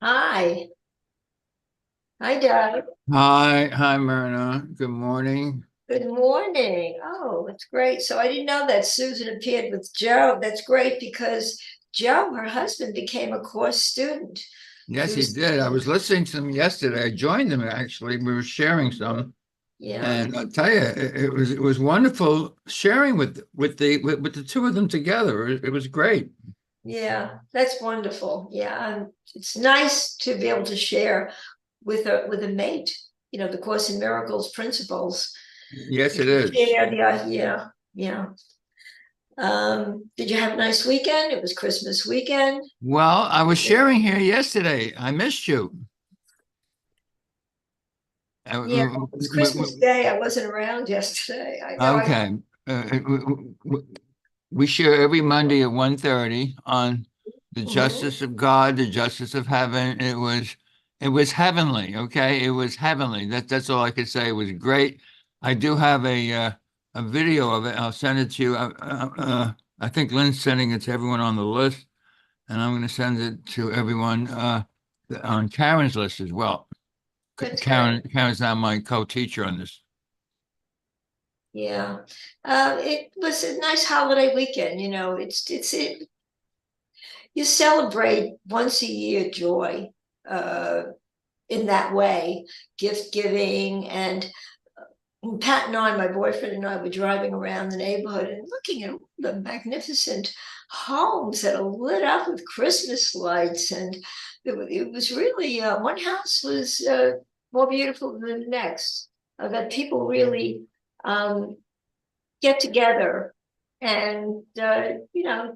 Hi. Hi, Doug. Hi, Myrna. Good morning. Good morning. Oh, that's great. So I didn't know that Susan appeared with Joe. That's great because Joe, her husband, became a course student. Yes, He he was, did. I was listening to them yesterday. I joined them actually. We were sharing some, yeah, and I'll tell you, it was wonderful sharing with the two of them together. It was great. yeah, that's wonderful. Yeah, and it's nice to be able to share with a mate, the Course in Miracles principles. Yes, You it can is. share the idea. Yeah. Did you have a nice weekend? It was Christmas weekend. Well, I was sharing here yesterday. I missed you. Yeah, it was Christmas Day. I wasn't around yesterday. I know. Okay. We share every Monday at 1:30 on the Mhm. justice of God, the justice of heaven. It was heavenly, okay? It was heavenly. That's all I could say. It was great. I do have a video of it. I'll send it to you. I think Lynn's sending it to everyone on the list, and I'm going to send it to everyone on Karen's list as well. That's great. Karen's now my co-teacher on this. Yeah, it was a nice holiday weekend. You celebrate once a year joy uh, in that way, gift giving, and Pat and I, my boyfriend and I, were driving around the neighborhood and looking at the magnificent homes that are lit up with Christmas lights. And it was really, one house was more beautiful than the next. That people really um, get together and,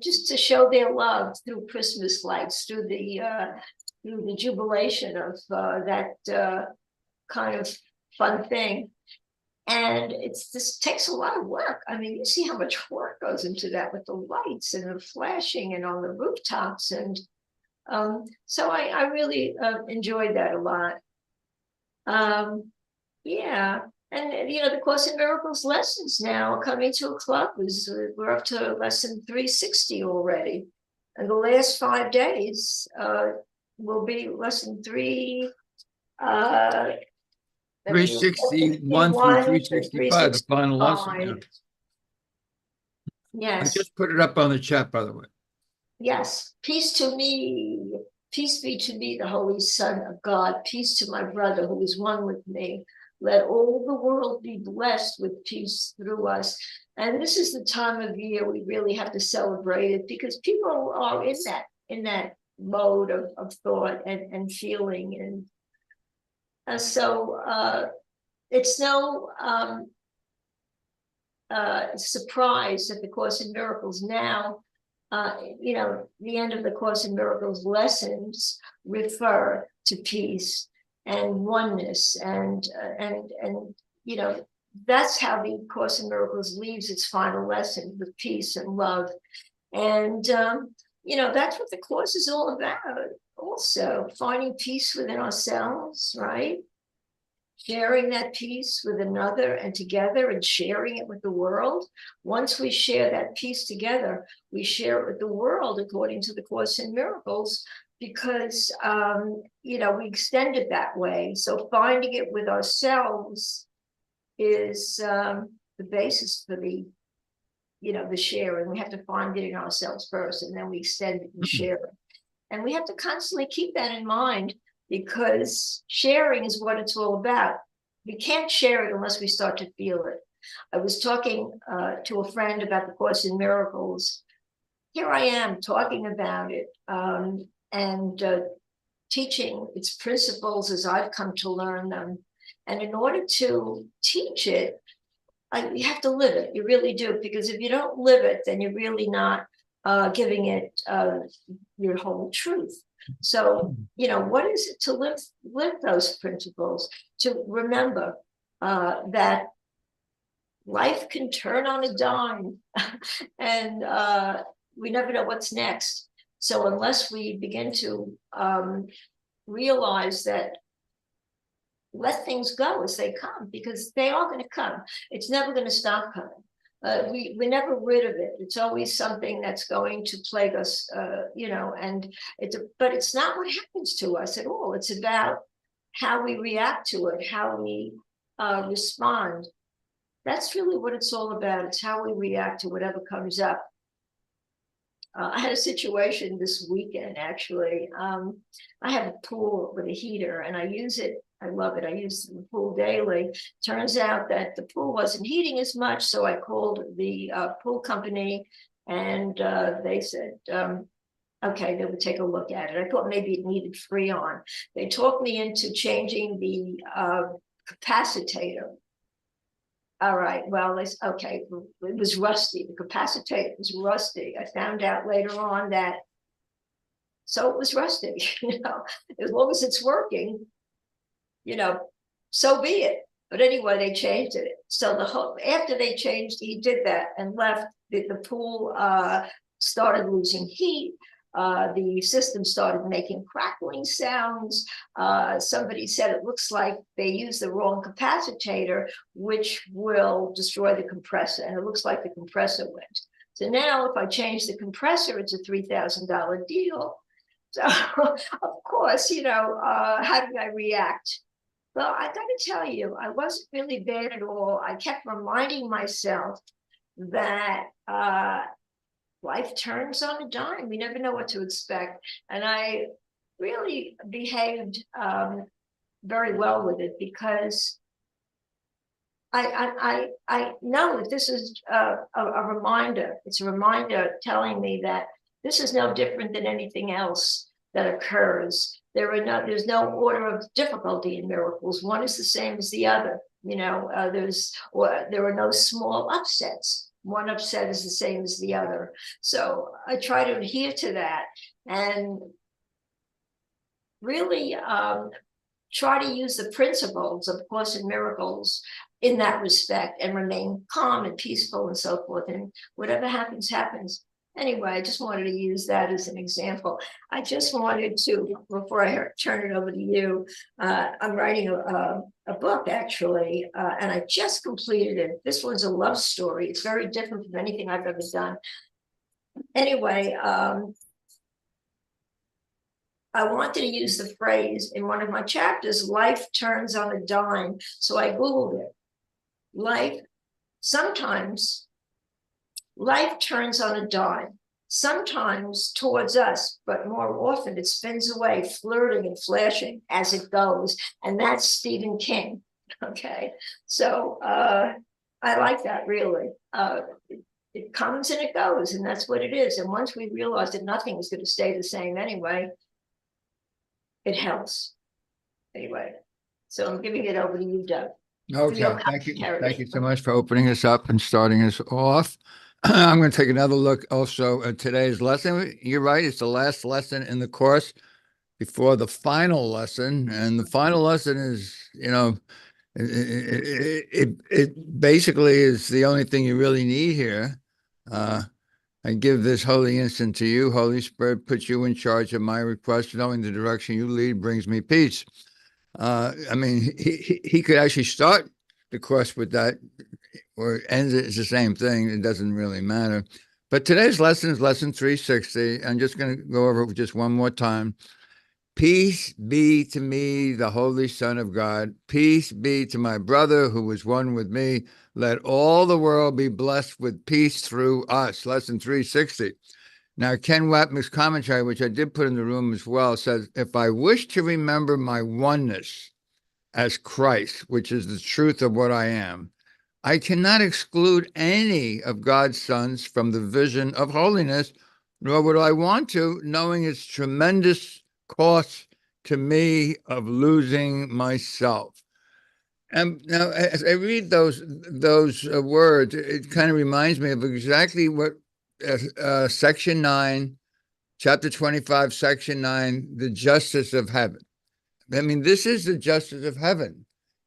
just to show their love through Christmas lights, through the jubilation of that kind of fun thing. And it's this takes a lot of work. I mean, you see how much work goes into that with the lights and the flashing and on the rooftops. And so I really enjoyed that a lot. Um, yeah. And, the Course in Miracles lessons now are coming to a close. We're up to lesson 360 already. And the last 5 days will be lesson three, uh, let's see, 361 through 361 to 365, the final lesson. Yeah. 365. I Yes. just put it up on the chat, by the way. Yes. Peace to me. Peace be to me, the Holy Son of God. Peace to my brother who is one with me. Let all the world be blessed with peace through us. And this is the time of year we really have to celebrate it because people are in that mode of thought and feeling. And so it's no surprise that the Course in Miracles now, the end of the Course in Miracles lessons refer to peace and oneness, and that's how the Course in Miracles leaves its final lesson with peace and love, and that's what the Course is all about. Also, finding peace within ourselves, right? Sharing that peace with another and together and sharing it with the world. Once we share that peace together, we share it with the world according to the Course in Miracles because, we extend it that way. So finding it with ourselves is the basis for the sharing. We have to find it in ourselves first and then we extend it and share it. And we have to constantly keep that in mind because sharing is what it's all about. We can't share it unless we start to feel it. I was talking to a friend about the Course in Miracles. Here I am talking about it and teaching its principles as I've come to learn them. And in order to teach it, you have to live it. You really do, because if you don't live it, then you're really not giving it your whole truth. So, what is it to live those principles? To remember that life can turn on a dime, and we never know what's next. So, unless we begin to realize that let things go as they come because they are going to come. It's never going to stop coming. we're never rid of it. It's always something that's going to plague us, and but it's not what happens to us at all. It's about how we react to it, how we respond. That's really what it's all about. It's how we react to whatever comes up. I had a situation this weekend, actually. I have a pool with a heater and I use it. I love it. I use the pool daily. Turns out that the pool wasn't heating as much. So I called the pool company and they said, okay, they would take a look at it. I thought maybe it needed Freon. They talked me into changing the capacitator. All right, well, okay, it was rusty. The capacitator was rusty. I found out later on that, so it was rusty, as long as it's working, so be it. But anyway, they changed it. So after they changed, he did that and left, the pool started losing heat. The system started making crackling sounds. Somebody said it looks like they used the wrong capacitator, which will destroy the compressor. And it looks like the compressor went. So now if I change the compressor, it's a $3,000 deal. So of course, how did I react? Well, I got to tell you, I wasn't really bad at all. I kept reminding myself that life turns on a dime. We never know what to expect. And I really behaved very well with it because I know that this is a reminder. It's a reminder telling me that this is no different than anything else that occurs. There's no order of difficulty in miracles. One is the same as the other. There are no small upsets. One upset is the same as the other. So I try to adhere to that and really try to use the principles of Course in Miracles in that respect and remain calm and peaceful and so forth. And whatever happens, happens. Anyway, I just wanted to use that as an example. I just wanted to, before I turn it over to you, I'm writing a book, actually, and I just completed it. This one's a love story. It's very different from anything I've ever done. Anyway, I wanted to use the phrase in one of my chapters, life turns on a dime. So I Googled it. Sometimes life turns on a dime, sometimes towards us, but more often it spins away, flirting and flashing as it goes. And that's Stephen King. Okay. So I like that, really. It comes and it goes, and that's what it is. And once we realize that nothing is going to stay the same anyway, it helps. Anyway, so I'm giving it over to you, Doug. Okay, thank you. Thank you so much for opening us up and starting us off. I'm going to take another look also at today's lesson. You're right. It's the last lesson in the course before the final lesson. And the final lesson is, it basically is the only thing you really need here. I give this holy instant to you. Holy Spirit, put you in charge of my request. Knowing the direction you lead brings me peace. I mean, he could actually start the course with that, or ends it. It's the same thing. It doesn't really matter. But today's lesson is lesson 360. I'm just going to go over it just one more time. Peace be to me, the Holy Son of God. Peace be to my brother who was one with me. Let all the world be blessed with peace through us. Lesson 360. Now, Ken Wapnick's commentary, which I did put in the room as well, says, if I wish to remember my oneness as Christ, which is the truth of what I am, I cannot exclude any of God's sons from the vision of holiness, nor would I want to, knowing its tremendous cost to me of losing myself. And now, as I read those words, it kind of reminds me of exactly what Section 9, Chapter 25, Section 9, the justice of heaven. I mean, this is the justice of heaven.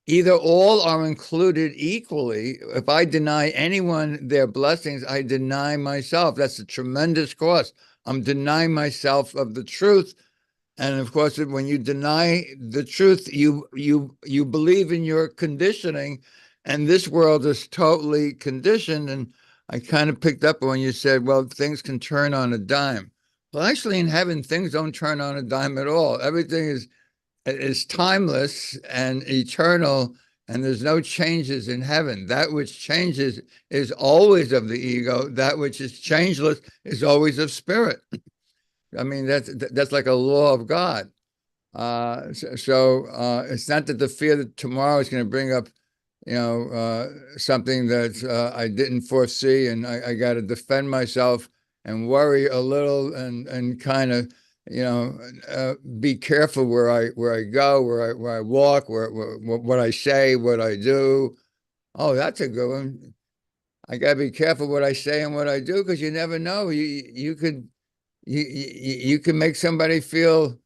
Either all are included equally. If I deny anyone their blessings, I deny myself. That's a tremendous cost. I'm denying myself of the truth. And of course, when you deny the truth, you believe in your conditioning, and this world is totally conditioned. And I kind of picked up when you said, well, things can turn on a dime. Well, actually, in heaven, things don't turn on a dime at all. Everything is timeless and eternal, and there's no changes in heaven. That which changes is always of the ego. That which is changeless is always of spirit. I mean, that's like a law of God. It's not that the fear that tomorrow is going to bring up, something that I didn't foresee, and I got to defend myself and worry a little and kind of, be careful where I go, where I walk, what I say, what I do. Oh, that's a good one. I got to be careful what I say and what I do, because you never know. You can make somebody feel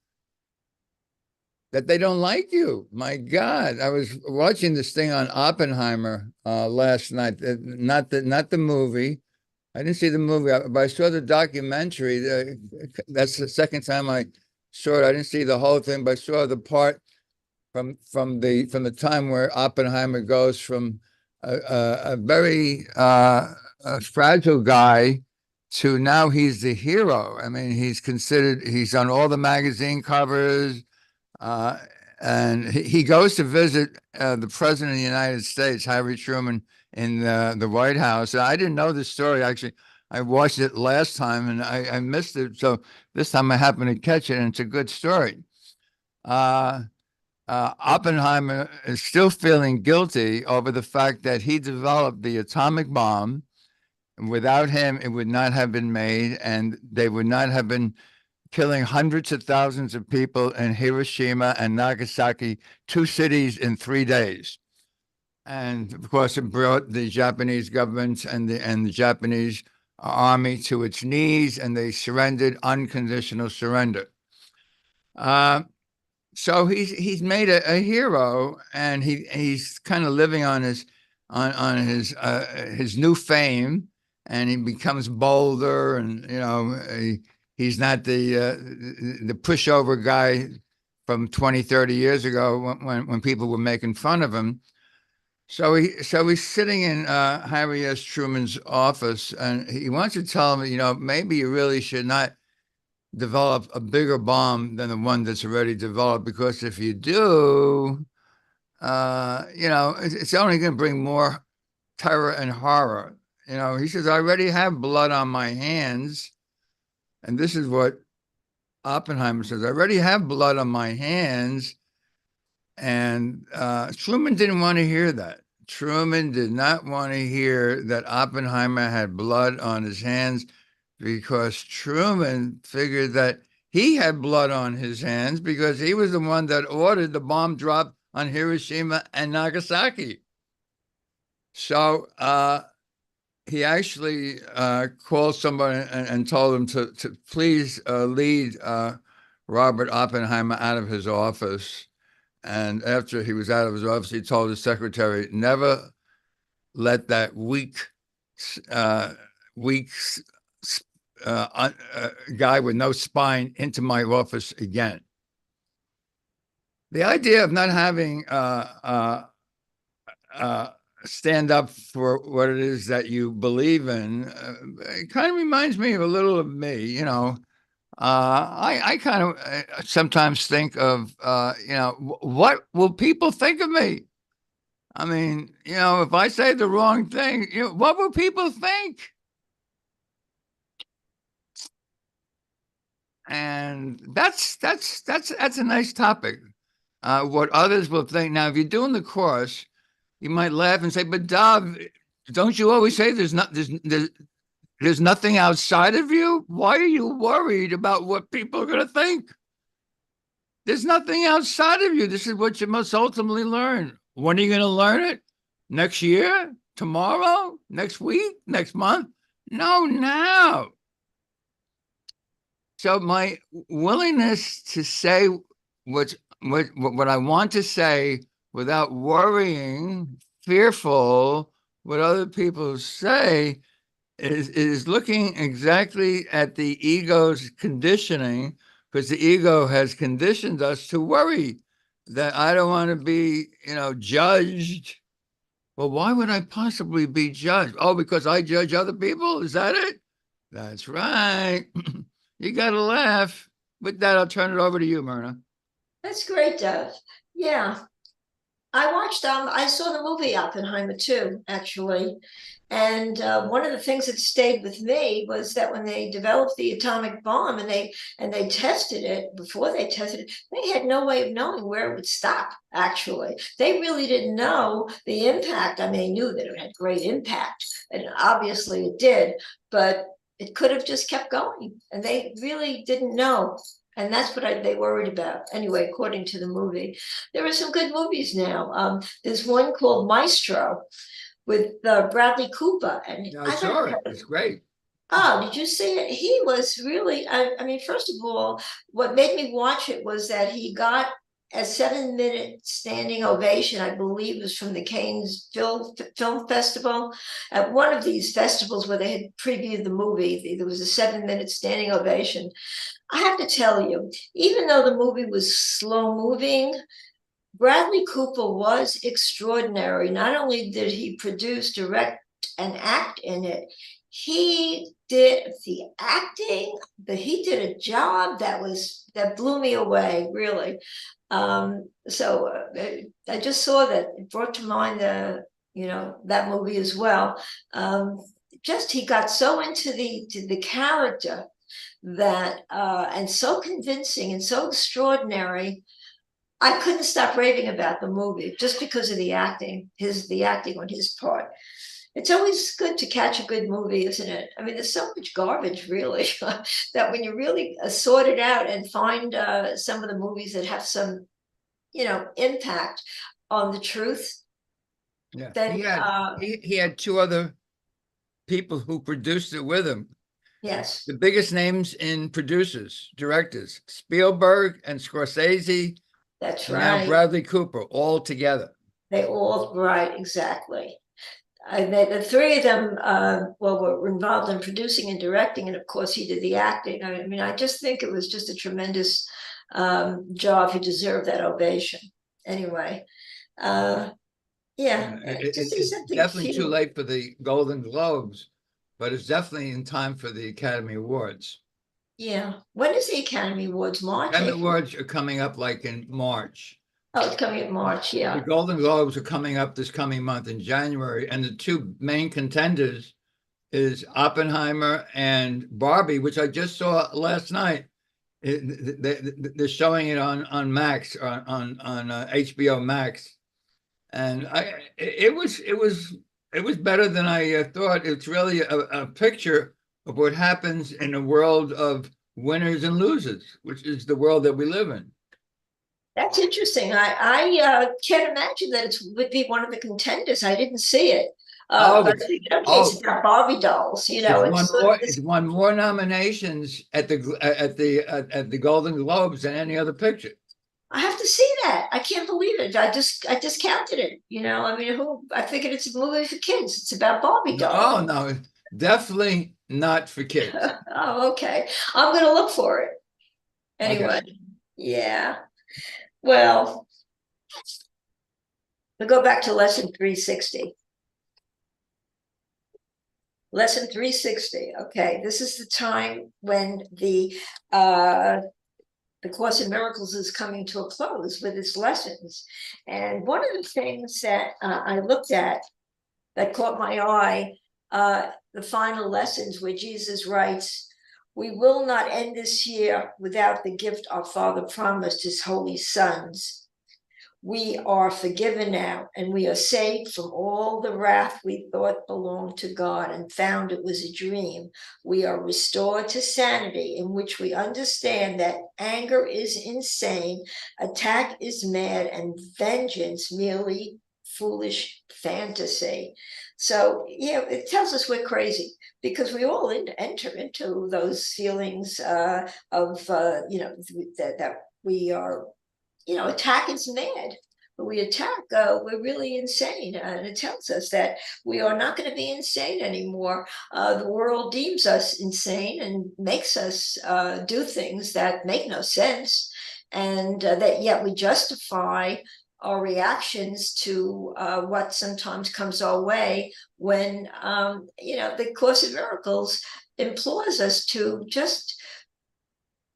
that they don't like you. My God, I was watching this thing on Oppenheimer last night. Not the movie. I didn't see the movie, but I saw the documentary. That's the second time I saw it. I didn't see the whole thing, but I saw the part from the time where Oppenheimer goes from a very fragile guy to now he's the hero. I mean, he's on all the magazine covers. And he goes to visit the president of the United States, Harry Truman, in the White House. I didn't know this story. Actually, I watched it last time and I missed it. So this time I happened to catch it, and it's a good story. Oppenheimer is still feeling guilty over the fact that he developed the atomic bomb. Without him, it would not have been made, and they would not have been killing hundreds of thousands of people in Hiroshima and Nagasaki, 2 cities in 3 days. And of course, it brought the Japanese government and the Japanese army to its knees, and they surrendered, unconditional surrender. So he's made a hero, and he's kind of living on his new fame, and he becomes bolder, and he's not the pushover guy from 20, 30 years ago when people were making fun of him. So he's sitting in Harry S. Truman's office, and he wants to tell him, maybe you really should not develop a bigger bomb than the one that's already developed, because if you do, it's only going to bring more terror and horror. He says, I already have blood on my hands. And this is what Oppenheimer says, I already have blood on my hands. And Truman didn't want to hear that. Truman did not want to hear that Oppenheimer had blood on his hands, because Truman figured that he had blood on his hands because he was the one that ordered the bomb drop on Hiroshima and Nagasaki. So he actually called somebody and told him to please lead Robert Oppenheimer out of his office. And after he was out of his office, he told his secretary, never let that weak guy with no spine into my office again. The idea of not having stand up for what it is that you believe in, it kind of reminds me of a little of me. I kind of sometimes think of, what will people think of me? I mean, if I say the wrong thing, what will people think? And that's a nice topic. What others will think. Now, if you're doing the course, you might laugh and say, but Dov, don't you always say there's nothing outside of you? Why are you worried about what people are going to think? There's nothing outside of you. This is what you must ultimately learn. When are you going to learn it? Next year? Tomorrow? Next week? Next month? No, now. So my willingness to say what I want to say without worrying, fearful what other people say, is looking exactly at the ego's conditioning, because the ego has conditioned us to worry that I don't want to be, judged. Well, why would I possibly be judged? Oh, because I judge other people? Is that it? That's right. You got to laugh. With that, I'll turn it over to you, Myrna. That's great, Dove. Yeah. I saw the movie Oppenheimer too, actually. And one of the things that stayed with me was that when they developed the atomic bomb and they tested it, before they tested it, they had no way of knowing where it would stop, actually. They really didn't know the impact. I mean, they knew that it had great impact, and obviously it did, but it could have just kept going. And they really didn't know. And that's what they worried about. Anyway, according to the movie, there are some good movies now. There's one called Maestro with Bradley Cooper, and Yeah, I I don't saw know. it. It's great. Oh, did you see it? He was really, I mean, first of all, what made me watch it was that he got a 7-minute standing ovation, I believe was from the Cannes Film Festival. At one of these festivals where they had previewed the movie, there was a 7-minute standing ovation. I have to tell you, even though the movie was slow moving, Bradley Cooper was extraordinary. Not only did he produce, direct, and act in it, he did the acting, but he did a job that blew me away, really. I just saw that. It brought to mind that movie as well. Just he got so into the character that and so convincing and so extraordinary. I couldn't stop raving about the movie just because of the acting on his part. It's always good to catch a good movie, isn't it? I mean, there's so much garbage, really, that when you really sort it out and find some of the movies that have some, impact on the truth, Yeah. then He had two other people who produced it with him. yes, The biggest names in producers, directors, Spielberg and Scorsese, that's and now right. Bradley Cooper, all together. They all right, exactly. The three of them, were involved in producing and directing, and of course, he did the acting. I mean, I just think it was just a tremendous job. He deserved that ovation. Anyway, yeah, to see It's something definitely too cute. late for the Golden Globes, but it's definitely in time for the Academy Awards. Yeah. When is the Academy Awards? March, Academy April? Awards are coming up like in March. Oh, it's coming in March. The Yeah. Golden Globes are coming up this coming month in January, and the two main contenders is Oppenheimer and Barbie, which I just saw last night. They're showing it on Max on HBO Max, and it was better than I thought. It's really a picture of what happens in a world of winners and losers, which is the world that we live in. That's interesting. I can't imagine that it would be one of the contenders. I didn't see it. Oh, But okay, it's oh, about Barbie dolls. it's It's won sort more. of It's this. won more nominations at the Golden Globes than any other picture. I have to see that. I can't believe it. I just counted it. I mean, I figured it's a movie for kids. It's about Barbie No, dolls. oh no, definitely not for kids. Oh, okay. I'm gonna look for it Okay. anyway. Yeah. Well, we'll go back to lesson 360. Lesson 360. Okay, this is the time when the Course in Miracles is coming to a close with its lessons. And one of the things that I looked at that caught my eye, the final lessons where Jesus writes, "We will not end this year without the gift our Father promised his holy sons. We are forgiven now, and we are saved from all the wrath we thought belonged to God and found it was a dream. We are restored to sanity, in which we understand that anger is insane, attack is mad, and vengeance merely foolish fantasy." So, it tells us we're crazy because we all enter into those feelings of, that we are, attack is mad. When we attack, we're really insane. And it tells us that we are not going to be insane anymore. The world deems us insane and makes us do things that make no sense. And that yet we justify our reactions to what sometimes comes our way when, the Course in Miracles implores us to just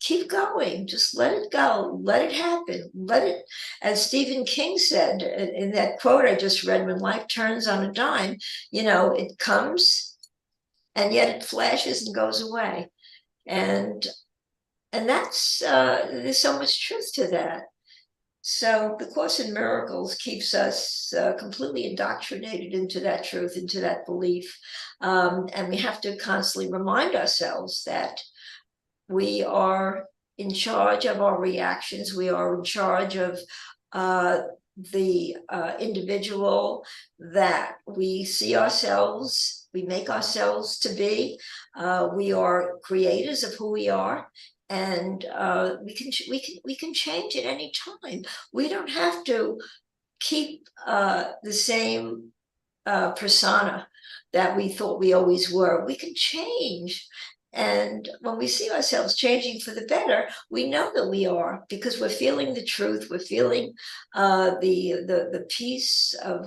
keep going, just let it go, let it happen, let it, as Stephen King said in that quote I just read, when life turns on a dime, it comes and yet it flashes and goes away. And that's, there's so much truth to that. So the Course in Miracles keeps us completely indoctrinated into that truth, into that belief. And we have to constantly remind ourselves that we are in charge of our reactions. We are in charge of the individual that we see ourselves, we make ourselves to be. We are creators of who we are, and we can change at any time. We don't have to keep the same persona that we thought we always were. We can change. And when we see ourselves changing for the better, we know that we are, because we're feeling the truth. We're feeling the peace of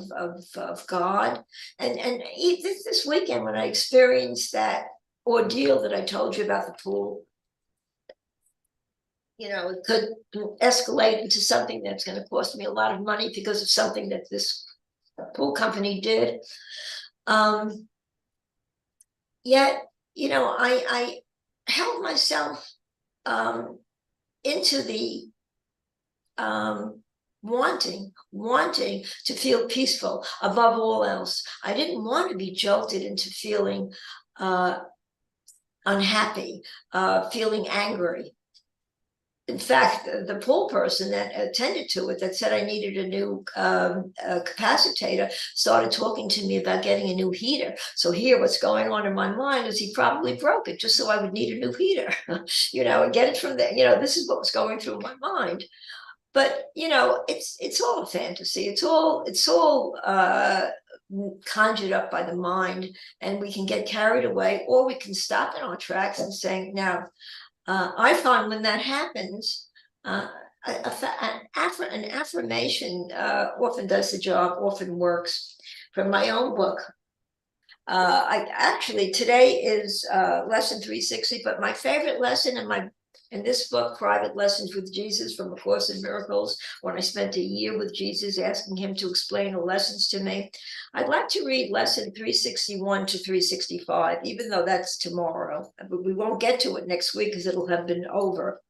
God. And this weekend, when I experienced that ordeal that I told you about the pool, it could escalate into something that's going to cost me a lot of money because of something that this pool company did. Yet, I held myself into the wanting to feel peaceful above all else. I didn't want to be jolted into feeling unhappy, feeling angry. In fact, the pool person that attended to it, that said I needed a new capacitator, started talking to me about getting a new heater. So here, what's going on in my mind is he probably broke it just so I would need a new heater, and get it from there. This is what was going through my mind. But it's all a fantasy. It's all conjured up by the mind, and we can get carried away, or we can stop in our tracks and say, now. I find when that happens, an affirmation often does the job, often works. From my own book, I actually, today is lesson 360, but my favorite lesson in this book, Private Lessons with Jesus from A Course in Miracles, when I spent a year with Jesus asking him to explain the lessons to me, I'd like to read lesson 361 to 365, even though that's tomorrow. But we won't get to it next week because it'll have been over.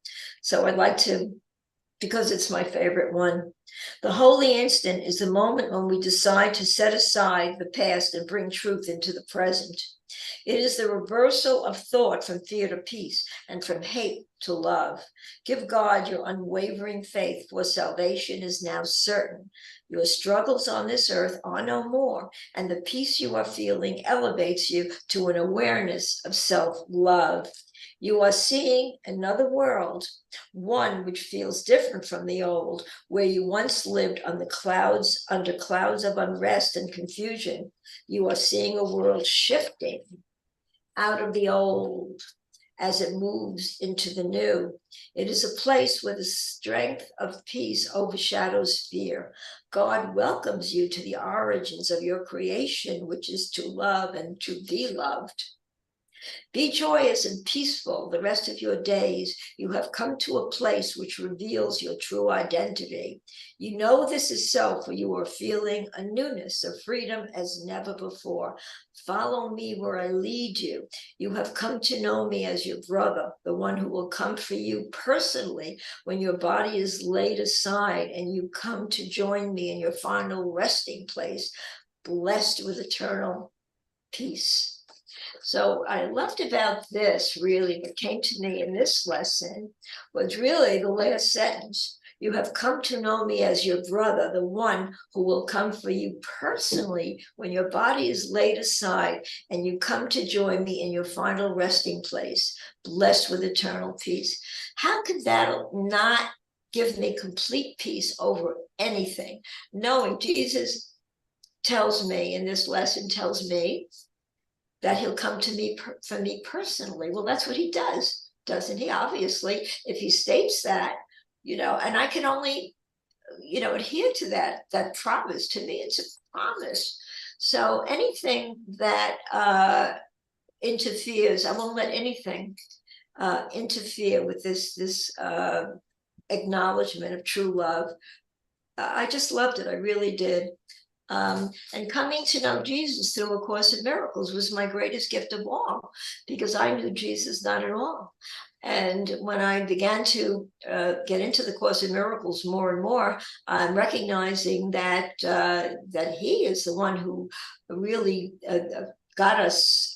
So I'd like to, because it's my favorite one. The holy instant is the moment when we decide to set aside the past and bring truth into the present. It is the reversal of thought from fear to peace and from hate to love. Give God your unwavering faith, for salvation is now certain. Your struggles on this earth are no more, and the peace you are feeling elevates you to an awareness of self-love. You are seeing another world, one which feels different from the old, where you once lived on the clouds, under clouds of unrest and confusion. You are seeing a world shifting out of the old as it moves into the new. It is a place where the strength of peace overshadows fear. God welcomes you to the origins of your creation, which is to love and to be loved. Be joyous and peaceful the rest of your days. You have come to a place which reveals your true identity. You know this is so, for you are feeling a newness of freedom as never before. Follow me where I lead you. You have come to know me as your brother, the one who will come for you personally when your body is laid aside and you come to join me in your final resting place, blessed with eternal peace. So I loved about this, really, what came to me in this lesson was really the last sentence. You have come to know me as your brother, the one who will come for you personally when your body is laid aside and you come to join me in your final resting place, blessed with eternal peace. How could that not give me complete peace over anything? Knowing Jesus tells me, in this lesson tells me, that he'll come to me for me personally. Well, that's what he does, doesn't he? Obviously, if he states that, and I can only adhere to that promise. To me, it's a promise. So anything that interferes, I won't let anything interfere with this acknowledgement of true love. I just loved it. I really did. And coming to know Jesus through A Course in Miracles was my greatest gift of all, because I knew Jesus not at all. And when I began to get into the Course in Miracles more and more, I'm recognizing that that He is the one who really got us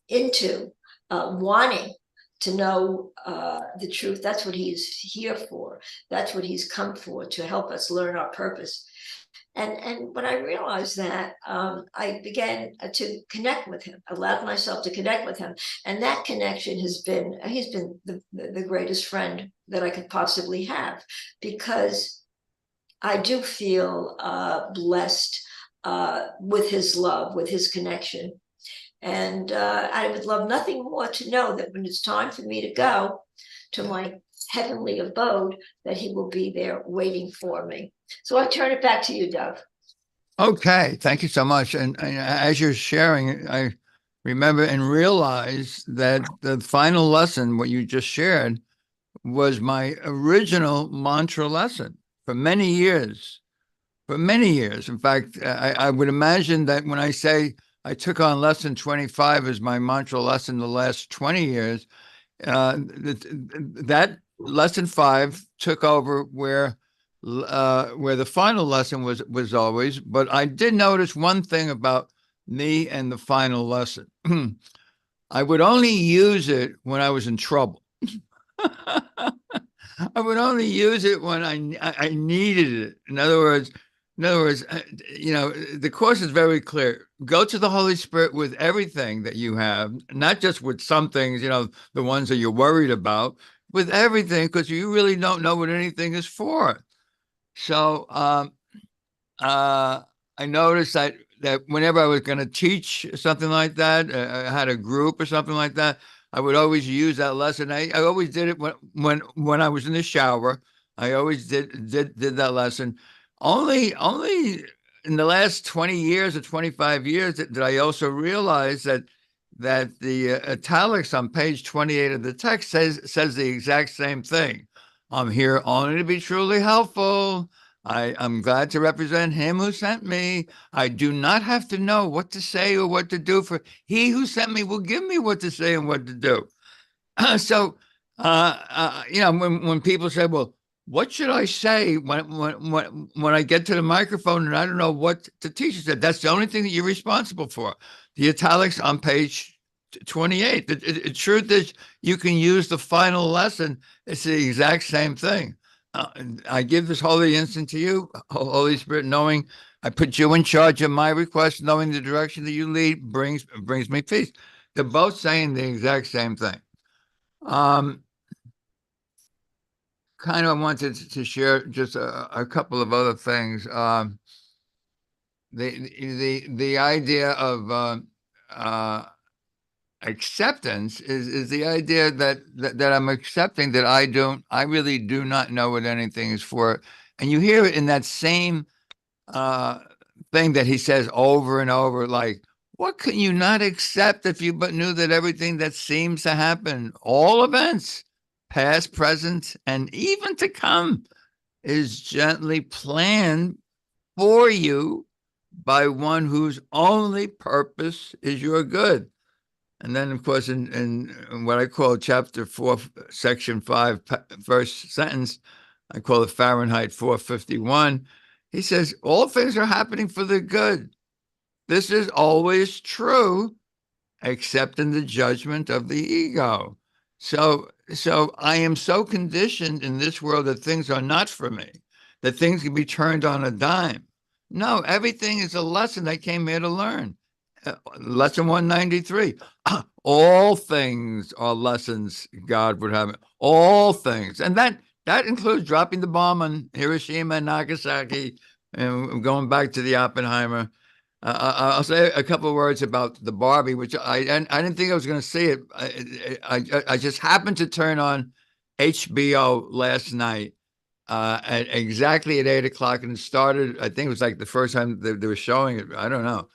into wanting to know the truth. That's what He's here for. That's what He's come for, to help us learn our purpose. And when I realized that, I began to connect with Him, allowed myself to connect with Him. And that connection he's been the greatest friend that I could possibly have, because I do feel blessed with His love, with His connection. And I would love nothing more to know that when it's time for me to go to my heavenly abode, that He will be there waiting for me. So I turn it back to you, Doug. Okay, thank you so much. And as you're sharing, I remember and realize that the final lesson, what you just shared, was my original mantra lesson for many years. For many years. In fact, I would imagine that when I say I took on lesson 25 as my mantra lesson the last 20 years, that lesson 5 took over where the final lesson was always. But I did notice one thing about me and the final lesson. I would only use it when I was in trouble. I would only use it when I needed it. In other words, the Course is very clear. Go to the Holy Spirit with everything that you have, not just with some things, the ones that you're worried about, with everything, because you really don't know what anything is for. So I noticed that whenever I was going to teach something like that, I had a group or something like that, I would always use that lesson. I always did it when I was in the shower. I always did that lesson. Only in the last 20 years or 25 years did I also realize that the italics on page 28 of the text says the exact same thing. I'm here only to be truly helpful. I'm glad to represent Him who sent me. I do not have to know what to say or what to do, for He who sent me will give me what to say and what to do. So, when people say, well, what should I say when I get to the microphone and I don't know what to teach? I said, that's the only thing that you're responsible for. The italics on page 28. The truth is, you can use the final lesson. It's the exact same thing. I give this holy instant to you, Holy Spirit, knowing I put you in charge of my request, knowing the direction that you lead brings me peace. They're both saying the exact same thing. Kind of wanted to share just a couple of other things. The idea of acceptance is the idea that I'm accepting that I really do not know what anything is for. And you hear it in that same thing that he says over and over, like, what can you not accept if you but knew that everything that seems to happen, all events, past, present, and even to come, is gently planned for you by one whose only purpose is your good. And then, of course, in what I call chapter 4, section 5, first sentence, I call it Fahrenheit 451. He says, all things are happening for the good. This is always true, except in the judgment of the ego. So I am so conditioned in this world that things are not for me, that things can be turned on a dime. No, everything is a lesson I came here to learn. Lesson 193. All things are lessons God would have. All things. And that includes dropping the bomb on Hiroshima and Nagasaki and going back to the Oppenheimer. I'll say a couple of words about the Barbie, which I didn't think I was going to see it. I just happened to turn on HBO last night. exactly at 8 o'clock, and it started. I think it was like the first time they were showing it. I don't know,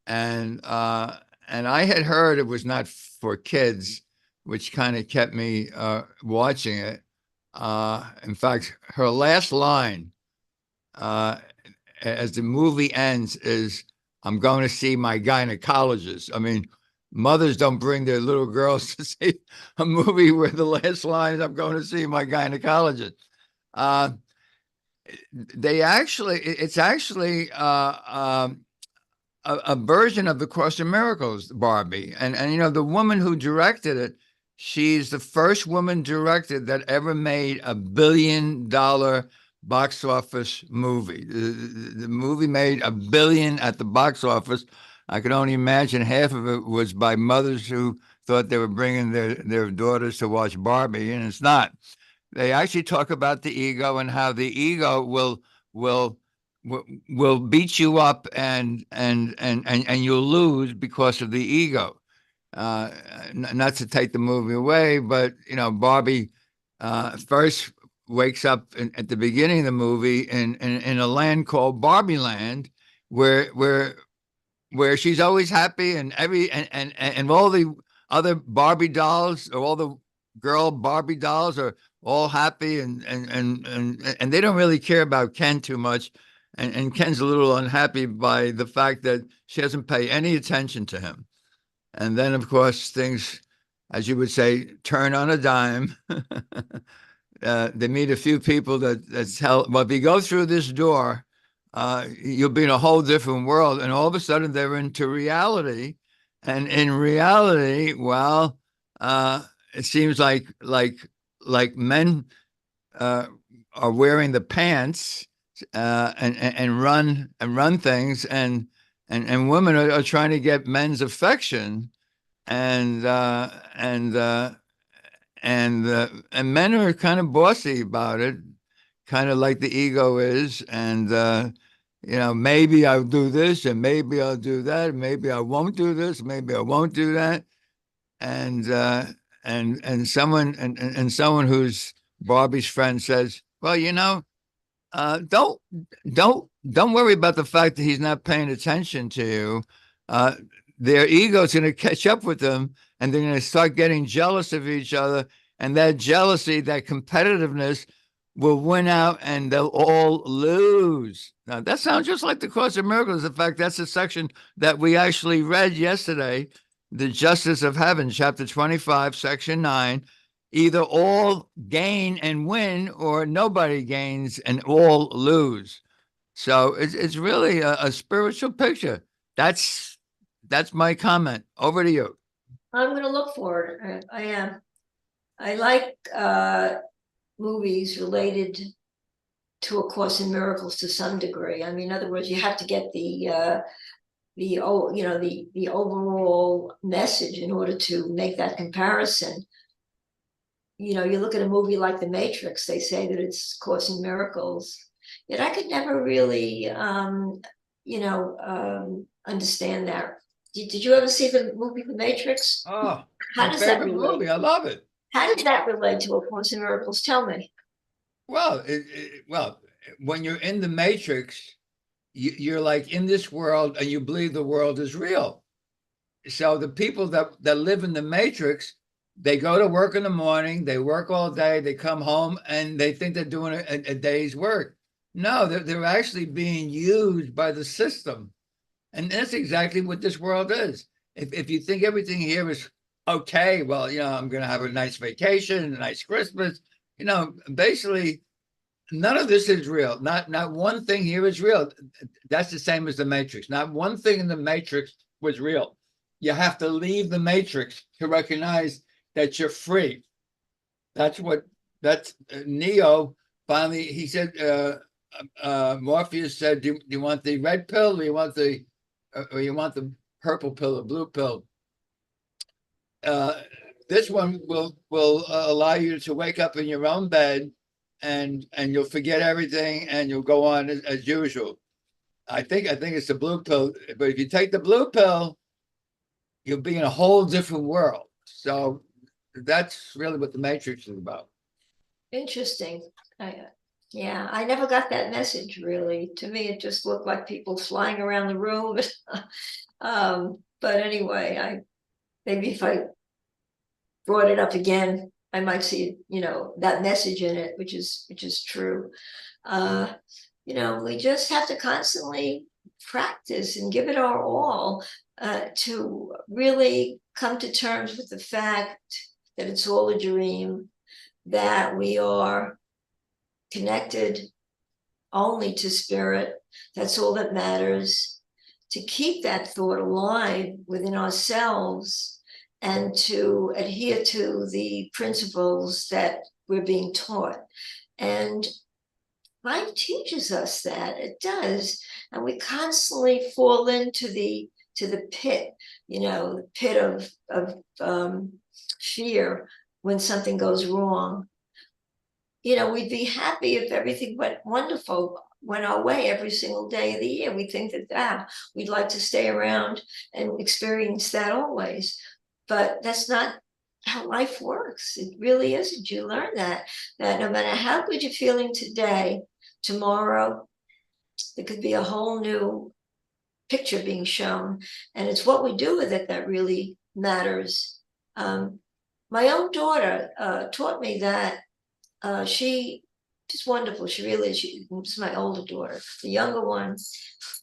and I had heard it was not for kids, which kind of kept me watching it. In fact, her last line as the movie ends is, "I'm going to see my gynecologist." I mean, mothers don't bring their little girls to see a movie where the last line is, "I'm going to see my gynecologist." Uh, it's actually a version of the Course in Miracles, Barbie. And you know, the woman who directed it, she's the first woman director that ever made $1 billion box office movie. The movie made $1 billion at the box office. I can only imagine half of it was by mothers who thought they were bringing their daughters to watch Barbie, and it's not. They actually talk about the ego and how the ego will will beat you up and you'll lose because of the ego. Uh, Not to take the movie away, but you know, Barbie first wakes up at the beginning of the movie in a land called Barbie Land, where she's always happy, and and all the other Barbie dolls, or all the girl Barbie dolls, are all happy, and they don't really care about Ken too much, and Ken's a little unhappy by the fact that she doesn't pay any attention to him. And then, of course, things, as you would say, turn on a dime. They meet a few people that tell, well, if you go through this door, you'll be in a whole different world. And all of a sudden, they're into reality. And in reality, well, it seems like men uh, are wearing the pants and run things, and women are trying to get men's affection, and and men are kind of bossy about it, kind of like the ego is, and you know, maybe I'll do this, and maybe I'll do that, and maybe I won't do this, maybe I won't do that, and and someone who's Barbie's friend says, well, you know, don't worry about the fact that he's not paying attention to you. Uh, their ego's going to catch up with them, and they're going to start getting jealous of each other. And that jealousy, that competitiveness, will win out, and they'll all lose. Now that sounds just like the Course of Miracles. In fact, that's a section that we actually read yesterday, the Justice of Heaven, chapter 25, section 9. Either all gain and win, or nobody gains and all lose. So it's really a spiritual picture. That's my comment. Over to you. I'm going to look for it. I am. I like movies related to A Course in Miracles to some degree. I mean, in other words, you have to get the overall message in order to make that comparison. You know, you look at a movie like The Matrix, they say that it's Course in Miracles. Yet I could never really, understand that. Did you ever see the movie The Matrix? Oh, How my does that favorite relate? movie. I love it. How does that relate to A Course in Miracles? Tell me. Well, well, when you're in the Matrix, you're like in this world, and you believe the world is real. So the people that live in the Matrix, they go to work in the morning, they work all day, they come home, and they think they're doing a day's work. No, they're actually being used by the system. And that's exactly what this world is. If you think everything here is okay, well, you know, I'm going to have a nice vacation, a nice Christmas, you know, basically none of this is real. Not one thing here is real. That's the same as the Matrix. Not one thing in the Matrix was real. You have to leave the Matrix to recognize that you're free. That's Neo finally, he said, Morpheus said, do you want the red pill, or you want the purple pill or blue pill? This one will allow you to wake up in your own bed, and you'll forget everything, and you'll go on as usual. I think it's the blue pill, but if you take the blue pill, you'll be in a whole different world. So that's really what the Matrix is about. Interesting. I, Yeah, I never got that message really. To me, it just looked like people flying around the room. But anyway, maybe if I brought it up again, I might see, that message in it, which is true. Uh, we just have to constantly practice and give it our all to really come to terms with the fact that it's all a dream, that we are connected only to spirit. That's all that matters. To keep that thought alive within ourselves and to adhere to the principles that we're being taught. And life teaches us that, it does. And we constantly fall into the pit, the pit of fear when something goes wrong. We'd be happy if everything went our way every single day of the year. We think that we'd like to stay around and experience that always. But that's not how life works. It really isn't. You learn that no matter how good you're feeling today, tomorrow, there could be a whole new picture being shown. And it's what we do with it that really matters. My own daughter taught me that she's wonderful. She's my older daughter. The younger one,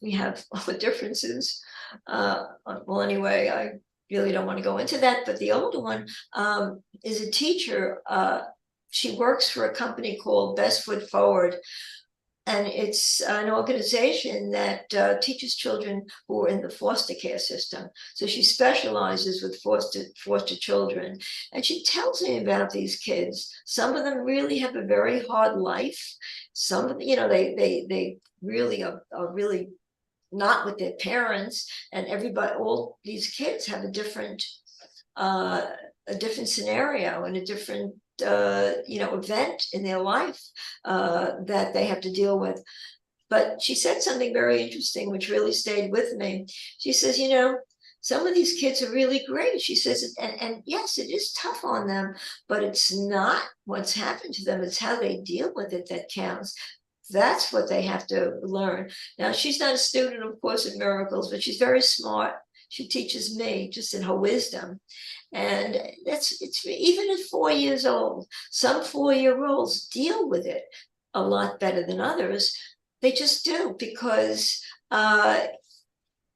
we have differences. Well, anyway, I really don't want to go into that. But the older one is a teacher. She works for a company called Best Foot Forward. And it's an organization that teaches children who are in the foster care system. So she specializes with foster children. And she tells me about these kids. Some of them really have a very hard life. Some of them, they really are really not with their parents. And all these kids have a different scenario and a different event in their life that they have to deal with. But she said something very interesting, which really stayed with me. She says, some of these kids are really great. She says, and yes, it is tough on them, but it's not what's happened to them. It's how they deal with it that counts. That's what they have to learn. Now, she's not a student, of course, in miracles, but she's very smart. She teaches me just in her wisdom. And it's even at 4 years old, some 4-year-olds deal with it a lot better than others. They just do, because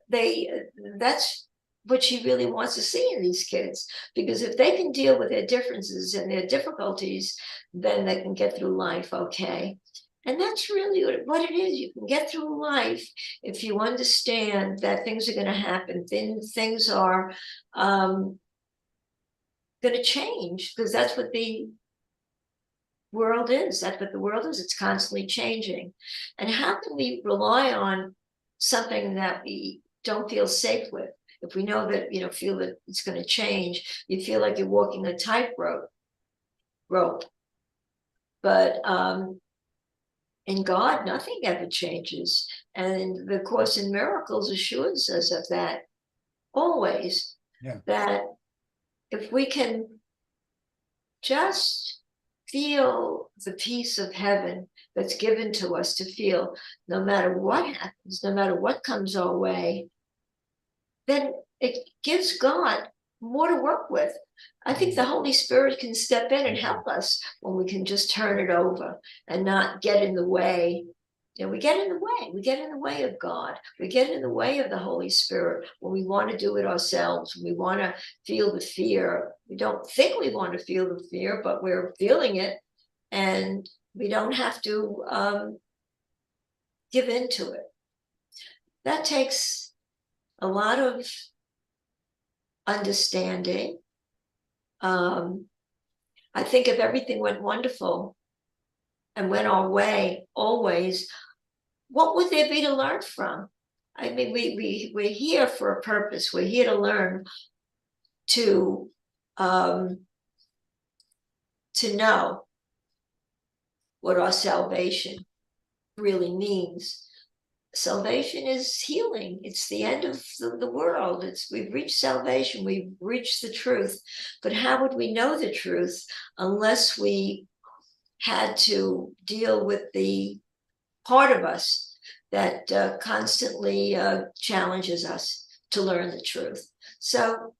that's what she really wants to see in these kids. Because if they can deal with their differences and their difficulties, then they can get through life okay. And that's really what it is. You can get through life if you understand that things are going to happen. Things are going to change, because that's what the world is. That's what the world is. It's constantly changing. And how can we rely on something that we don't feel safe with? If we know that, feel that it's going to change, you feel like you're walking a tightrope. But in God, nothing ever changes. And the Course in Miracles assures us of that always. Yeah. That if we can just feel the peace of heaven that's given to us to feel, no matter what happens, no matter what comes our way, then it gives God more to work with. I think the Holy Spirit can step in and help us when we can just turn it over and not get in the way. We get in the way. We get in the way of God. We get in the way of the Holy Spirit when we want to do it ourselves, when we want to feel the fear. We don't think we want to feel the fear, but we're feeling it, and we don't have to give into it. That takes a lot of understanding. I think if everything went wonderful and went our way always, what would there be to learn from? I mean, we're here for a purpose. We're here to learn, to know what our salvation really means. Salvation is healing. It's the end of the world. We've reached salvation. We've reached the truth. But how would we know the truth unless we had to deal with the part of us that constantly challenges us to learn the truth. So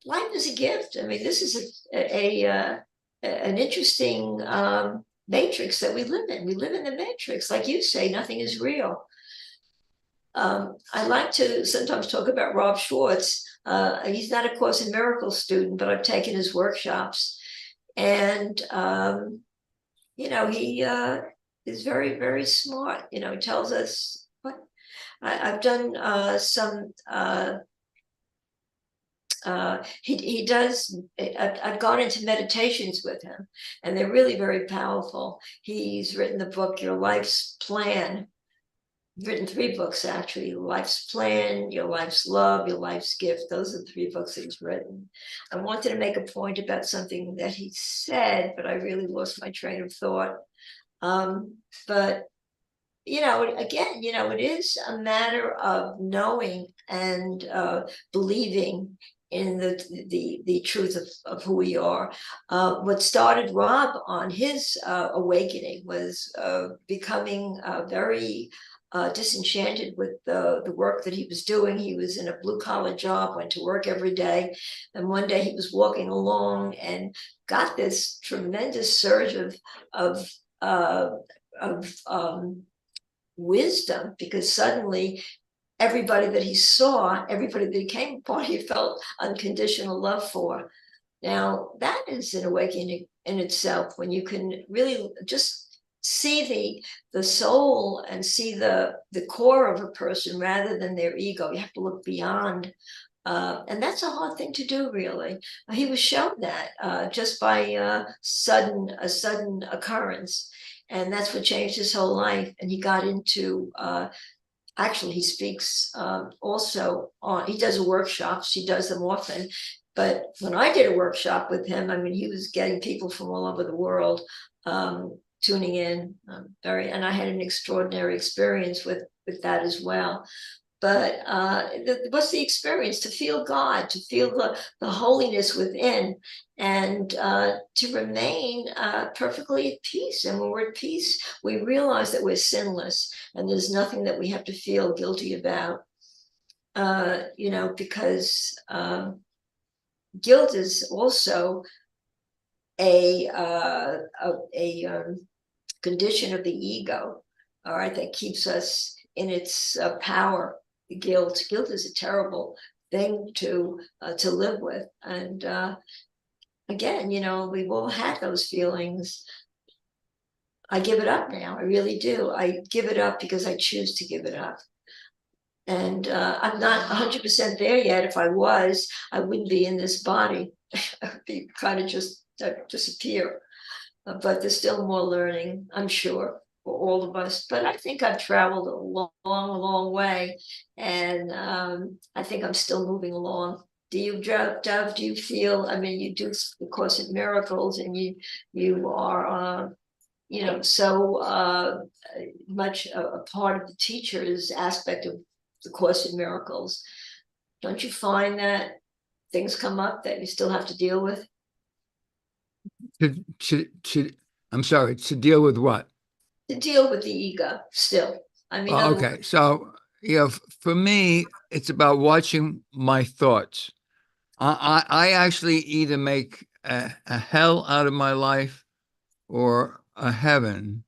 life is a gift. I mean, this is an interesting matrix that we live in. We live in the matrix. Like you say, nothing is real. I like to sometimes talk about Rob Schwartz. He's not a Course in Miracles student, but I've taken his workshops. And, he is very, very smart. He tells us what I've done some. He does. I've gone into meditations with him, and they're really very powerful. He's written the book Your Life's Plan. Written 3 books actually: Your Life's Plan, Your Life's Love, Your Life's Gift. Those are the 3 books that he's written. I wanted to make a point about something that he said, but I really lost my train of thought. But again, it is a matter of knowing and believing in the truth of who we are. What started Rob on his awakening was becoming very disenchanted with the work that he was doing. He was in a blue-collar job, went to work every day, and one day he was walking along and got this tremendous surge of wisdom, because suddenly everybody that he saw, everybody that he came upon, he felt unconditional love for. Now, that is an awakening in itself, when you can really just see the soul and see the core of a person rather than their ego. You have to look beyond. And that's a hard thing to do, really. He was shown that just by a sudden occurrence. And that's what changed his whole life. And he got into actually, he speaks also on, he does workshops, he does them often. But when I did a workshop with him, I mean, he was getting people from all over the world tuning in. And I had an extraordinary experience with that as well. But what's the experience? To feel God, to feel the holiness within, and to remain perfectly at peace. And when we're at peace, we realize that we're sinless, and there's nothing that we have to feel guilty about. Because guilt is also a condition of the ego, all right, that keeps us in its power. Guilt is a terrible thing to live with. And again, we've all had those feelings. I give it up now. I really do. I give it up because I choose to give it up. And I'm not 100% there yet. If I was, I wouldn't be in this body. I would be kind of just disappear. But there's still more learning, I'm sure, for all of us. But I think I've traveled a long way, and I think I'm still moving along. Do you, Dove? Do you feel? I mean, you do the Course in Miracles, and you are, so much a part of the teacher's aspect of the Course in Miracles. Don't you find that things come up that you still have to deal with? I'm sorry, to deal with what? To deal with the ego still. I mean, okay. So, for me, it's about watching my thoughts. I actually either make a hell out of my life or a heaven.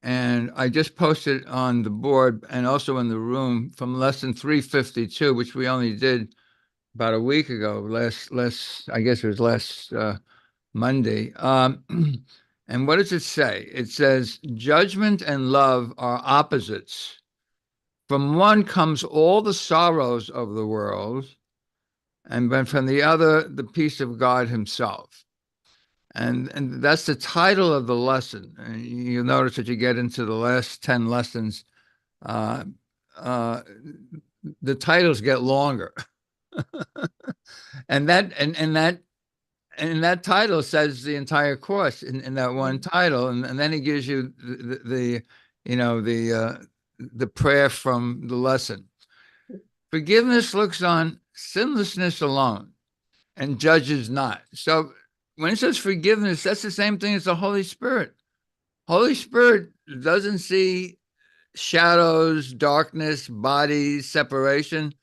And I just posted on the board and also in the room from lesson 352, which we only did about a week ago, I guess it was last Monday. And what does it say? It says, judgment and love are opposites. From one comes all the sorrows of the world, and from the other, the peace of God himself. And that's the title of the lesson. And you'll notice that you get into the last 10 lessons, the titles get longer. and that title says the entire course in that one title, and then he gives you the prayer from the lesson. Forgiveness looks on sinlessness alone and judges not. So when it says forgiveness, that's the same thing as the Holy Spirit. Holy Spirit doesn't see shadows, darkness, bodies, separation,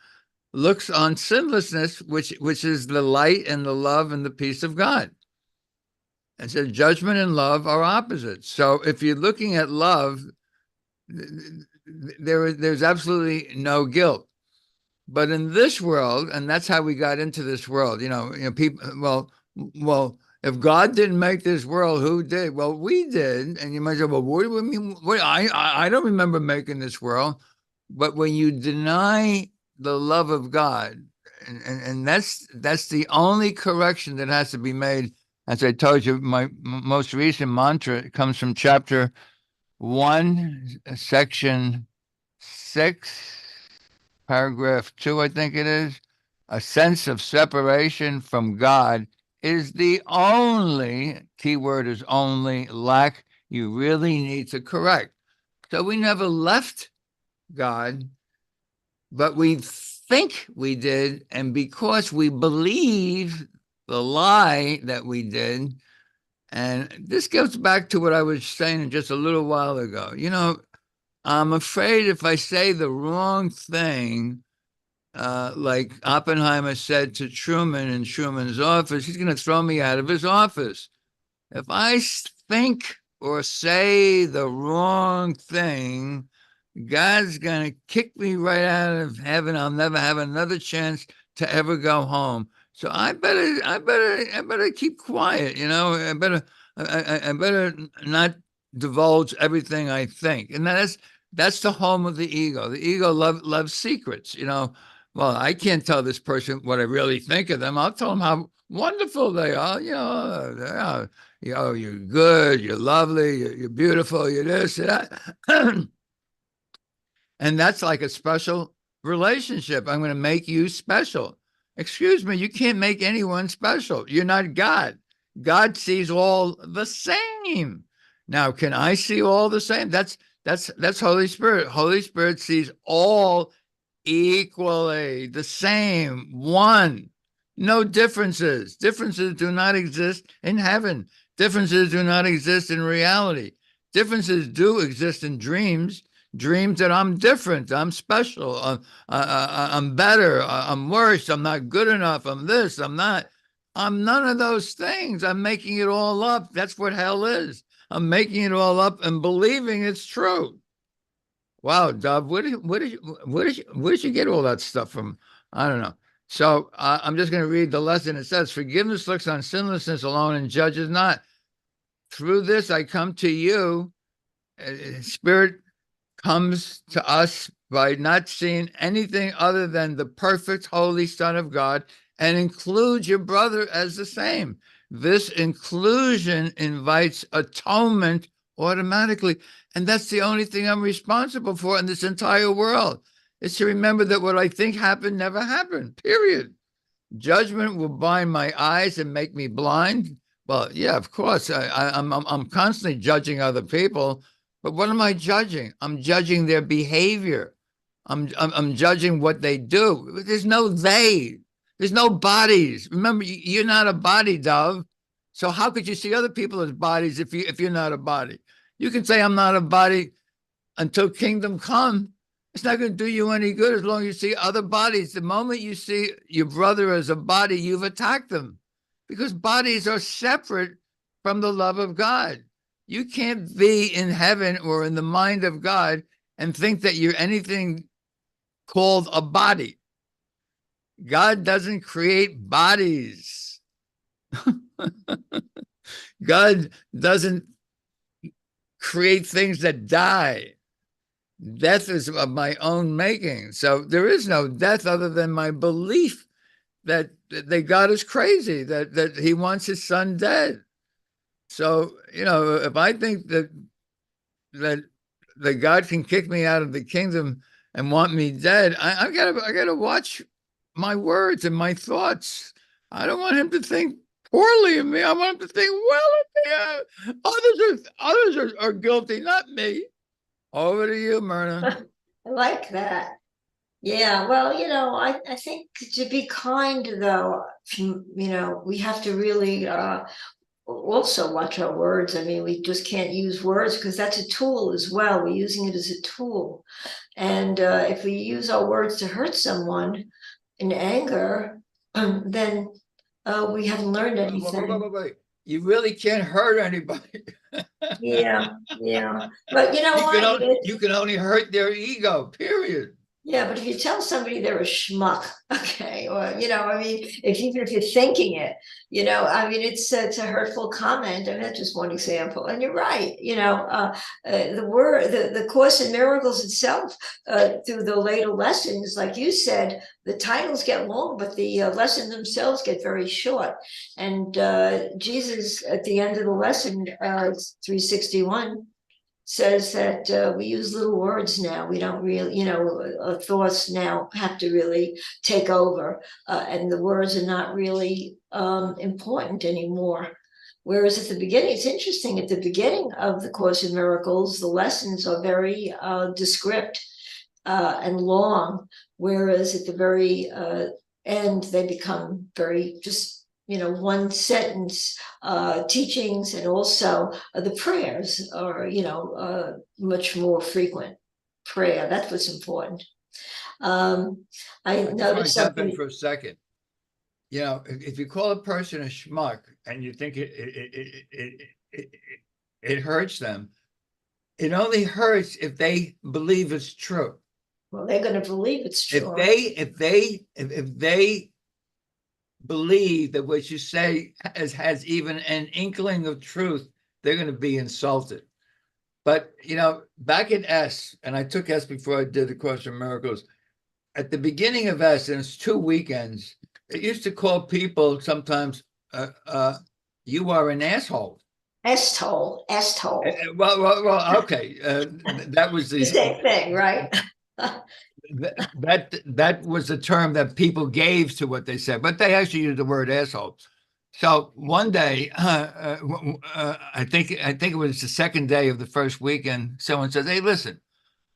looks on sinlessness, which is the light and the love and the peace of God. And says judgment and love are opposites. So if you're looking at love, there's absolutely no guilt. But in this world, and that's how we got into this world, people, well, if God didn't make this world, who did? Well, we did. And you might say, well, what do we mean? I don't remember making this world. But when you deny the love of God, and that's the only correction that has to be made. As I told you, my most recent mantra comes from chapter 1, section 6, paragraph 2, I think it is. A sense of separation from God is the only, key word is only, lack you really need to correct. So we never left God, but we think we did. And because we believe the lie that we did, and this goes back to what I was saying just a little while ago. I'm afraid if I say the wrong thing, like Oppenheimer said to Truman in Truman's office, he's going to throw me out of his office. If I think or say the wrong thing, God's going to kick me right out of heaven. I'll never have another chance to ever go home. So I better keep quiet. I better not divulge everything I think. And that's the home of the ego. The ego loves secrets. Well, I can't tell this person what I really think of them. I'll tell them how wonderful they are. You're good, you're lovely, you're beautiful, you're this, you're that. And that's like a special relationship. I'm going to make you special. Excuse me, you can't make anyone special. You're not God. God sees all the same. Now, can I see all the same? That's Holy Spirit. Holy Spirit sees all equally, the same, one. No differences. Differences do not exist in heaven. Differences do not exist in reality. Differences do exist in dreams that I'm different, I'm special, I'm better, I'm worse, I'm not good enough, I'm this, I'm not. I'm none of those things. I'm making it all up. That's what hell is. I'm making it all up and believing it's true. Wow, Dove, where did you get all that stuff from? I don't know. So I'm just going to read the lesson. It says, forgiveness looks on sinlessness alone and judges not. Through this, I come to you. Spirit comes to us by not seeing anything other than the perfect holy Son of God and includes your brother as the same. This inclusion invites atonement automatically. And that's the only thing I'm responsible for in this entire world, is to remember that what I think happened never happened, period. Judgment will blind my eyes and make me blind. Well, yeah, of course. I'm constantly judging other people, but what am I judging? I'm judging their behavior. I'm judging what they do. There's no they. There's no bodies. Remember, you're not a body, Dove. So how could you see other people as bodies if you're not a body? You can say I'm not a body until kingdom come. It's not going to do you any good as long as you see other bodies. The moment you see your brother as a body, you've attacked them, because bodies are separate from the love of God. You can't be in heaven or in the mind of God and think that you're anything called a body. God doesn't create bodies. God doesn't create things that die. Death is of my own making. So there is no death other than my belief that God is crazy, that he wants his son dead. So, if I think that God can kick me out of the kingdom and want me dead, I gotta watch my words and my thoughts. I don't want him to think poorly of me. I want him to think well of me. Others are guilty, not me. Over to you, Myrna. I like that. Yeah, well, I think to be kind though, we have to really also watch our words. I mean, we just can't use words because that's a tool as well. We're using it as a tool. And if we use our words to hurt someone in anger, then we haven't learned anything. Wait. You really can't hurt anybody. Yeah, yeah. But you know what? You can only hurt their ego, period. Yeah, but if you tell somebody they're a schmuck, okay, or I mean, even if you're thinking it, I mean, it's a hurtful comment. I mean, that's just one example. And you're right, the Course in Miracles itself, through the later lessons, like you said, the titles get long, but the lessons themselves get very short. And Jesus, at the end of the lesson, 361. Says that we use little words now. We don't really, thoughts now have to really take over, and the words are not really important anymore. Whereas at the beginning, it's interesting, at the beginning of the Course in Miracles, the lessons are very descript and long, whereas at the very end, they become very just one sentence teachings, and also the prayers are much more frequent. Prayer, that's what's important. I noticed jump in something. for a second. If you call a person a schmuck and you think it hurts them, it only hurts if they believe it's true. Well, they're going to believe it's true. If they believe that what you say has even an inkling of truth, they're going to be insulted. But back in S, and I took S before I did the Course in Miracles. At the beginning of S, and it's 2 weekends, it used to call people sometimes, you are an asshole. S-toll. Well, okay. That was the same thing, right? that was the term that people gave to what they said, but they actually used the word asshole. So one day, I think it was the second day of the first weekend, someone says, "Hey, listen,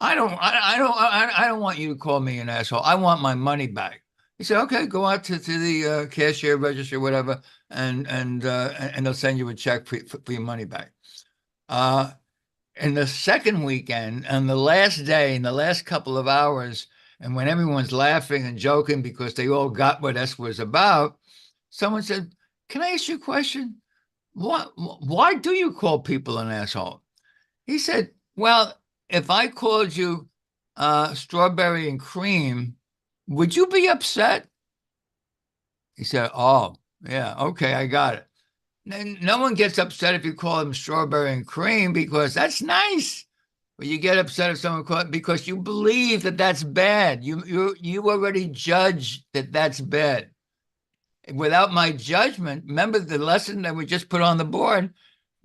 I don't want you to call me an asshole. I want my money back." He said, "Okay, go out to the cashier register, whatever, and they'll send you a check for your money back." In the second weekend, and the last day, in the last couple of hours, and when everyone's laughing and joking because they all got what S was about, someone said, "Can I ask you a question? Why do you call people an asshole?" He said, "Well, if I called you strawberry and cream, would you be upset?" He said, "Oh, yeah, okay, I got it. No one gets upset if you call them strawberry and cream because that's nice. But you get upset if someone calls it because you believe that that's bad. You already judge that that's bad. Without my judgment, remember the lesson that we just put on the board,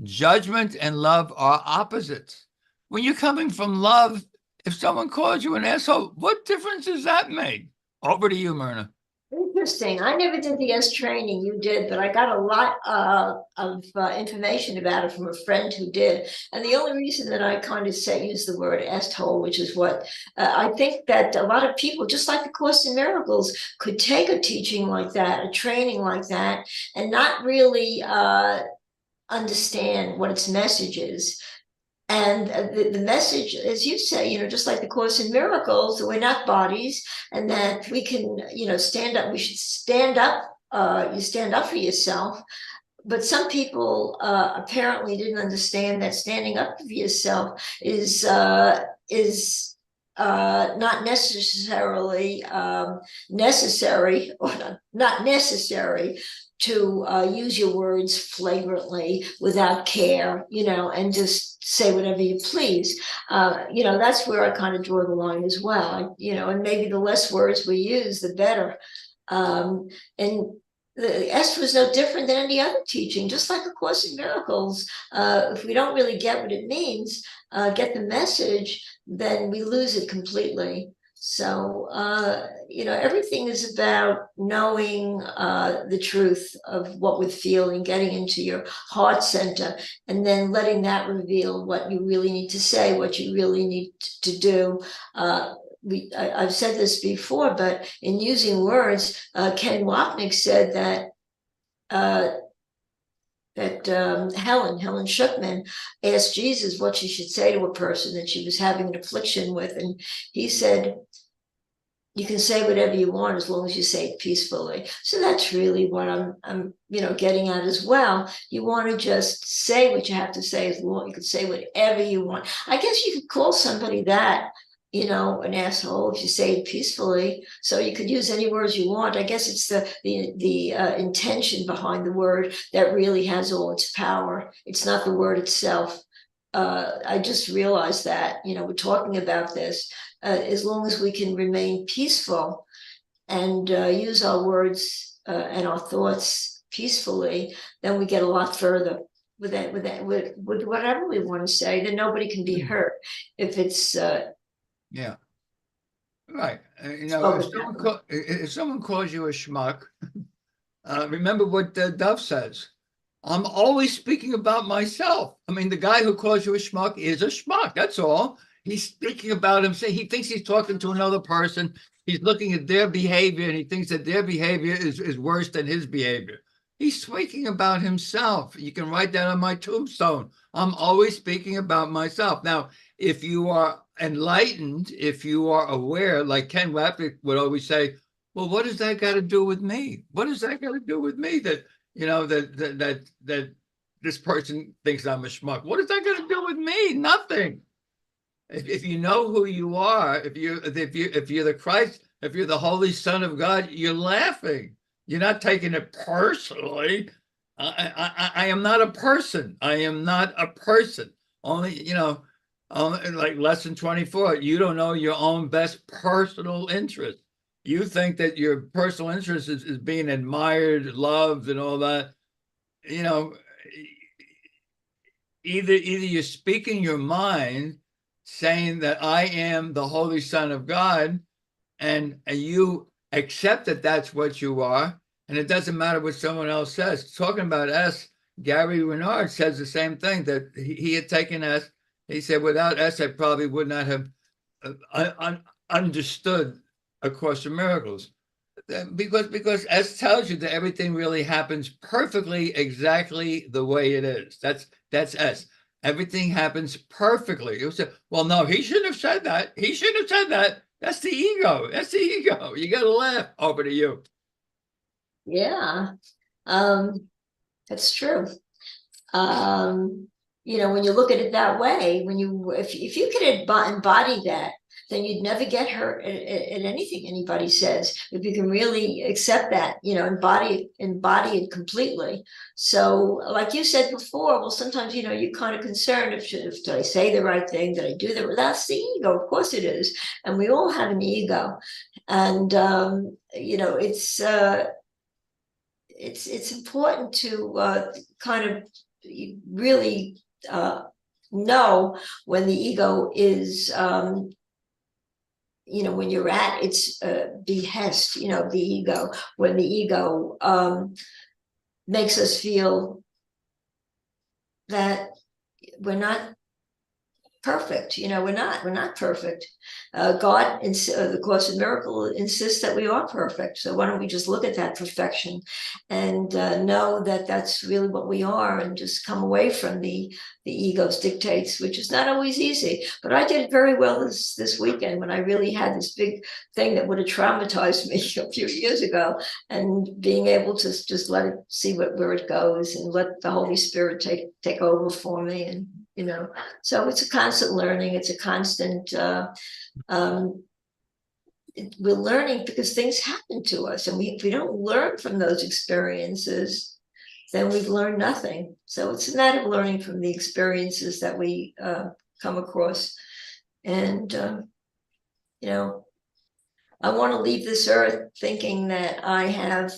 judgment and love are opposites. When you're coming from love, if someone calls you an asshole, what difference does that make? Over to you, Myrna. Interesting. I never did the S training. You did, but I got a lot of information about it from a friend who did. And the only reason that I kind of use the word S-hole, which is what I think that a lot of people, just like the Course in Miracles, could take a teaching like that, a training like that, and not really understand what its message is. And the message, as you say, just like the Course in Miracles, that we're not bodies, and that we can, stand up. We should stand up. You stand up for yourself. But some people apparently didn't understand that standing up for yourself is not necessarily necessary, or not necessary to use your words flagrantly without care, and just say whatever you please. That's where I kind of draw the line as well. And maybe the less words we use, the better. And the S was no different than any other teaching, just like A Course in Miracles. If we don't really get what it means, get the message, then we lose it completely. So, everything is about knowing the truth of what we're feeling, getting into your heart center, and then letting that reveal what you really need to say, what you really need to do. I've said this before, but in using words, Ken Wapnick said that Helen Schuckman asked Jesus what she should say to a person that she was having an affliction with, and he said, you can say whatever you want as long as you say it peacefully. So that's really what I'm getting at as well. You want to just say what you have to say, as long you can say whatever you want. I guess you could call somebody that, an asshole if you say it peacefully. So you could use any words you want. I guess it's the intention behind the word that really has all its power. It's not the word itself. I just realized that, we're talking about this. As long as we can remain peaceful and use our words and our thoughts peacefully, then we get a lot further with whatever we want to say. Then nobody can be hurt if it's Yeah. Right. If someone calls you a schmuck, remember what Dove says. I'm always speaking about myself. I mean, the guy who calls you a schmuck is a schmuck. That's all. He's speaking about himself. He thinks he's talking to another person. He's looking at their behavior, and he thinks that their behavior is worse than his behavior. He's speaking about himself. You can write that on my tombstone. I'm always speaking about myself. Now, if you are enlightened, if you are aware, like Ken Wapnick would always say, well, what does that got to do with me? What does that got to do with me that that this person thinks I'm a schmuck? What does that got to do with me? Nothing. If you know who you are, if you're the Christ, if you're the Holy Son of God, you're laughing. You're not taking it personally. I am not a person. I am not a person. Only, like lesson 24, you don't know your own best personal interest. You think that your personal interest is being admired, loved, and all that. Either you're speaking your mind, saying that I am the Holy Son of God, and you accept that that's what you are, and it doesn't matter what someone else says. Talking about S, Gary Renard says the same thing, that he had taken S. He said, without S, I probably would not have understood A Course in Miracles. Because S tells you that everything really happens perfectly, exactly the way it is. That's S. Everything happens perfectly. It was well, no, he shouldn't have said that. He shouldn't have said that. That's the ego. That's the ego. You got to laugh. Over to you. Yeah, that's true. When you look at it that way, if you could embody that, then you'd never get hurt at anything anybody says. If you can really accept that, embody it completely. So, like you said before, well, sometimes you're kind of concerned if did I say the right thing? Did I do that? Well, that's the ego. Of course it is, and we all have an ego, and it's important to kind of really know when the ego is when you're at its behest, the ego, when the ego makes us feel that we're not perfect. We're not perfect. God, the Course in Miracle insists that we are perfect. So why don't we just look at that perfection and know that that's really what we are, and just come away from the ego's dictates, which is not always easy. But I did very well this weekend when I really had this big thing that would have traumatized me a few years ago, and being able to just let it see where it goes, and let the Holy Spirit take over for me. And so it's a constant learning. It's a constant we're learning because things happen to us, and if we don't learn from those experiences, then we've learned nothing. So it's a matter of learning from the experiences that we come across. And I want to leave this earth thinking that I have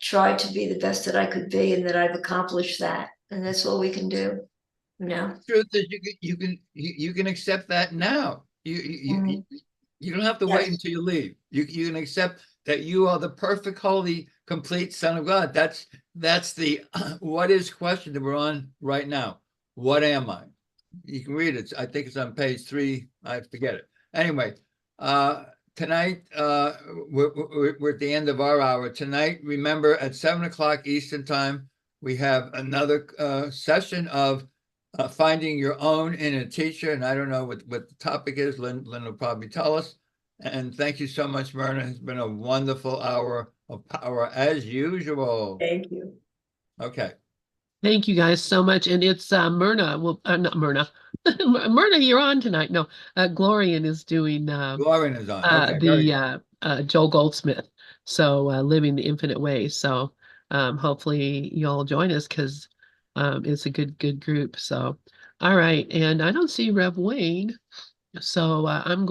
tried to be the best that I could be, and that I've accomplished that. And that's all we can do. Truth is, you can accept that now. You don't have to wait until you leave. You can accept that you are the perfect, holy, complete Son of God. That's the what is question that we're on right now. What am I? You can read it. I think it's on page 3. I forget it. Anyway, tonight, we're at the end of our hour. Tonight, remember, at 7 o'clock Eastern time, we have another session of finding your own inner teacher. And I don't know what the topic is. Lynn will probably tell us. And thank you so much, Myrna. It's been a wonderful hour of power as usual. Thank you. Okay. Thank you guys so much. And it's Myrna. Well, not Myrna. Myrna, you're on tonight. No, Glorian is doing Lauren is on. Okay. Very good. Joel Goldsmith. So Living the Infinite Way. So hopefully you'll join us because it's a good group. So all right. And I don't see Rev Wayne. So I'm going